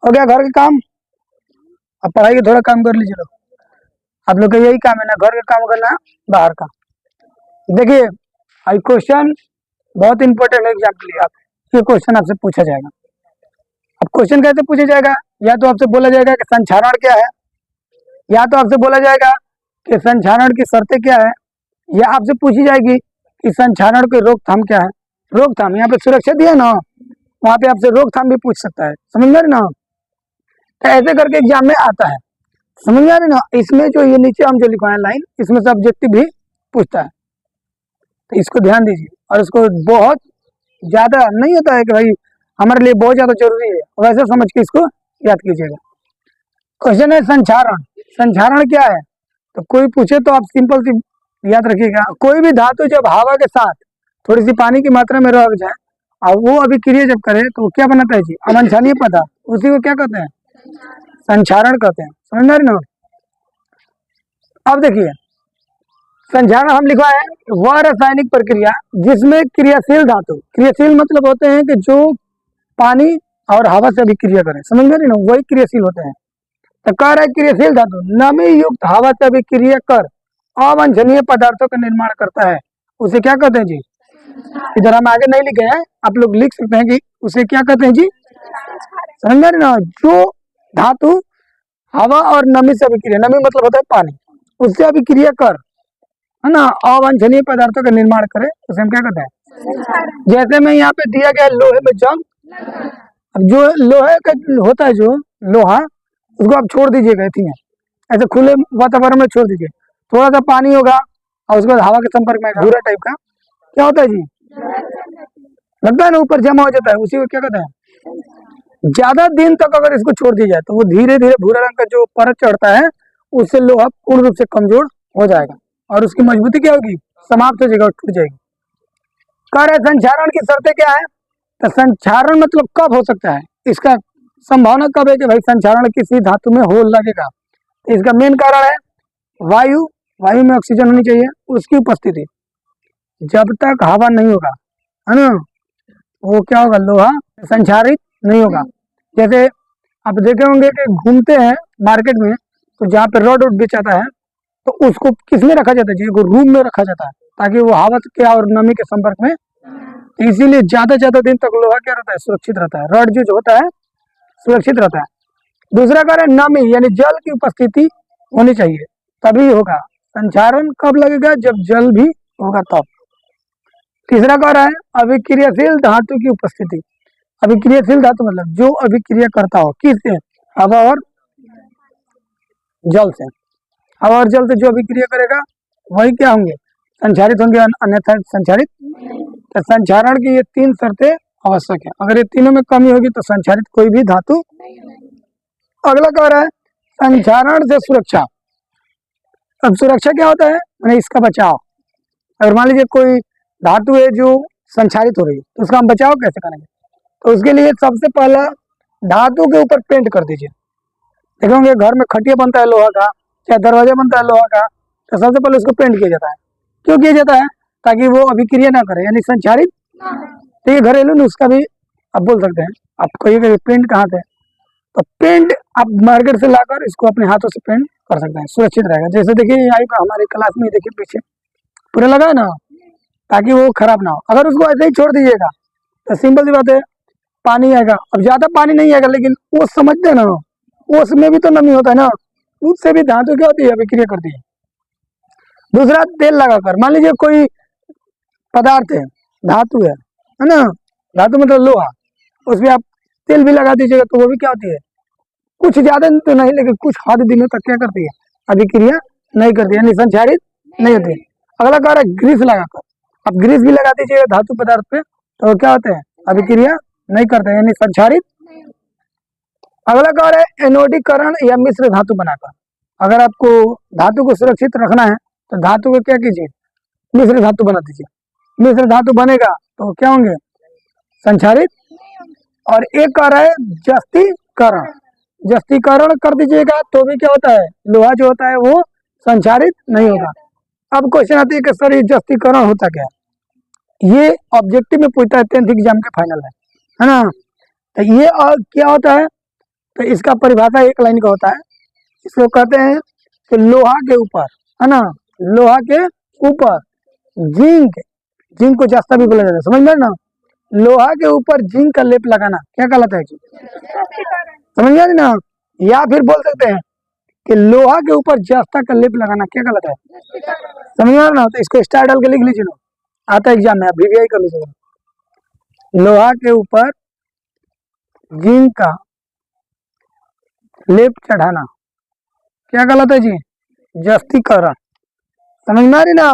हो गया घर का काम। अब पढ़ाई का थोड़ा काम कर लीजिए लोग। आप लोग का यही काम है ना, घर का काम करना, बाहर का। देखिए आई क्वेश्चन बहुत इंपॉर्टेंट है एग्जाम के लिए। आप ये क्वेश्चन आपसे पूछा जाएगा। अब क्वेश्चन कैसे पूछा जाएगा? या तो आपसे बोला जाएगा कि संचारण क्या है, या तो आपसे बोला जाएगा कि संचारण की शर्तें क्या है, या आपसे पूछी जाएगी कि संचारण की रोकथाम क्या है। रोकथाम यहाँ पे सुरक्षा दिया ना, वहां पे आपसे रोकथाम भी पूछ सकता है। समझ में आ रही ना? तो ऐसे करके एग्जाम में आता है। समझ में आ रही ना? इसमें जो ये नीचे हम जो लिखवाए लाइन, इसमें से ऑब्जेक्टिव भी पूछता है। तो इसको ध्यान दीजिए, और इसको बहुत ज्यादा नहीं होता है कि भाई हमारे लिए बहुत ज्यादा जरूरी है, वैसे समझ के इसको याद कीजिएगा। क्वेश्चन है संचारण। संचारण क्या है? तो कोई पूछे तो आप सिंपल सी याद रखिएगा, कोई भी धातु जब हवा के साथ थोड़ी सी पानी की मात्रा में रह जाए और वो अभिक्रिया जब करे तो वो क्या बनाता है जी? अवांछनीय पदार्थ। उसी को क्या कहते हैं? संचारण कहते हैं। समझ में आ रही ना? अब देखिए संचारण हम लिखवाए वह रासायनिक प्रक्रिया जिसमें क्रियाशील धातु, क्रियाशील मतलब होते हैं कि जो पानी और हवा से अभिक्रिया करें। समझ में आ रही ना? वही क्रियाशील होते हैं। तो कह रहा है क्रियाशील धातु नमी युक्त हवा से अभिक्रिया कर अवांछनीय पदार्थों का निर्माण करता है, उसे क्या कहते हैं जी? इधर हम आगे नहीं लिखे हैं, आप लोग लिख सकते हैं कि उसे क्या कहते हैं जी? समझ में आ रही ना? जो धातु हवा और नमी से अभिक्रिया, नमी मतलब होता है पानी, उससे अभिक्रिया कर, है ना, अवांछनीय पदार्थों का निर्माण करे, उसे हम क्या कहते हैं? जैसे में यहाँ पे दिया गया लोहे में जंग। अब जो लोहे का होता है, जो लोहा, उसको आप छोड़ दीजिएगा इतनी में, ऐसे खुले वातावरण में छोड़ दीजिए, थोड़ा सा पानी होगा और उसके बाद हवा के संपर्क में भूरा टाइप का क्या होता है जी? लगता है ना, ऊपर जमा हो जाता है, उसी को क्या कहते हैं? ज्यादा दिन तक अगर इसको छोड़ दिया जाए तो वो धीरे धीरे भूरा रंग का जो परत चढ़ता है, उससे लोहा पूर्ण रूप से कमजोर हो जाएगा और उसकी मजबूती क्या होगी? समाप्त हो जाएगी और टूट जाएगी। कह रहे संचारण की शर्तें क्या है? तो संचारण मतलब कब हो सकता है, इसका संभावना कब है कि भाई संचारण किसी धातु में हो लगेगा? तो इसका मेन कारण है वायु। वायु में ऑक्सीजन होनी चाहिए, उसकी उपस्थिति। जब तक हवा नहीं होगा, है ना, वो क्या होगा? लोहा संचारित नहीं होगा। जैसे आप देखे होंगे कि घूमते हैं मार्केट में, तो जहाँ पे रोड बेचाता है तो उसको किस में रखा जाता है जी? रूम में रखा जाता है, ताकि वो हवा के और नमी के संपर्क में, इसीलिए ज्यादा दिन तक लोहा क्या रहता है? सुरक्षित रहता है। रड जो होता है सुरक्षित रहता है। दूसरा कारण नमी यानी जल की उपस्थिति होनी चाहिए, तभी होगा। संचारण कब लगेगा? जब जल भी होगा तब। तीसरा कारण है अभिक्रियाशील धातु की उपस्थिति। अभिक्रियाशील धातु मतलब जो अभिक्रिया करता हो, किससे? हवा और जल से। हवा और जल से जो अभिक्रिया करेगा वही क्या होंगे? संचारित होंगे, अन्यथा संचारित। तो संचारण की ये तीन शर्तें आवश्यक है। अगर ये तीनों में कमी होगी तो संचारित कोई भी धातु। अगला कह रहा है संचारण से सुरक्षा। अब सुरक्षा क्या होता है? मैंने इसका बचाव। अगर मान लीजिए कोई धातु है जो संचारित हो रही है, तो उसका हम बचाव कैसे करेंगे? तो उसके लिए सबसे पहला धातु के ऊपर पेंट कर दीजिए। देखोगे घर में खटिया बनता है लोहा का, चाहे दरवाजा बनता है लोहा का, तो सबसे पहले उसको पेंट किया जाता है। क्यों किया जाता है? ताकि वो अभिक्रिया ना करे, यानी संचारित। तो ये घरेलू नुस्खा भी आप बोल सकते हैं। आप कहिएगा पेंट कहाँ से? तो पेंट आप मार्केट से लाकर इसको अपने हाथों से पेंट कर सकते हैं, सुरक्षित रहेगा। जैसे देखिए हमारे क्लास में देखिए पीछे पूरा लगा है ना, ताकि वो खराब ना हो। अगर उसको ऐसे ही छोड़ दीजिएगा तो सिंपल सी बात है, पानी आएगा। अब ज्यादा पानी नहीं आएगा, लेकिन वो समझते हैं ना, उसमें भी तो नमी होता है ना, उससे भी धातु क्या होती है? अभिक्रिया करती है। दूसरा तेल लगाकर, मान लीजिए कोई पदार्थ है, धातु है ना, धातु मतलब लोहा, उसमें आप तेल भी लगा दीजिएगा तो वो भी क्या होती है? कुछ ज्यादा तो नहीं, लेकिन कुछ हद दिनों तक क्या करती है? अभिक्रिया नहीं करती, यानी संचारित नहीं होती। अगला कह रहा है ग्रीस लगाकर। आप ग्रीस भी लगा दीजिएगा धातु पदार्थ पे तो क्या होते हैं? अभिक्रिया नहीं करते, यानी संचारित। अगला कह रहा है एनोडीकरण या मिश्र धातु बनाकर। अगर आपको धातु को सुरक्षित रखना है तो धातु को क्या कीजिए? मिश्र धातु बना दीजिए। मिश्र धातु बनेगा तो क्या होंगे? संचारित। और एक कह रहा है जस्तीकरण। जस्तीकरण कर दीजिएगा तो भी क्या होता है? लोहा जो होता है वो संचारित नहीं होगा। अब क्वेश्चन आती है कि सर ये जस्तीकरण होता क्या है? ये ऑब्जेक्टिव में पूछता है 10th एग्जाम के फाइनल है ना। तो ये क्या होता है? तो इसका परिभाषा एक लाइन का होता है। इसको कहते हैं कि लोहा के ऊपर, है ना, लोहा के ऊपर जिंक, जिंक को जास्ता भी बोला जाता है, समझ में ना, लोहा के ऊपर जिंक का लेप लगाना क्या कहलाता है? समझ गया ना। या फिर बोल सकते हैं कि लोहा के ऊपर जास्ता का लेप लगाना क्या कहलाता है? समझ में ना। तो इसको स्टार डाल के लिख लीजिए ना, आता है एग्जाम में, आप वीवीआई कर लीजिएगा। लोहा के ऊपर जिंक का लेप चढ़ाना क्या कहलाता है जी? जस्तीकरण। समझ में आ रही ना।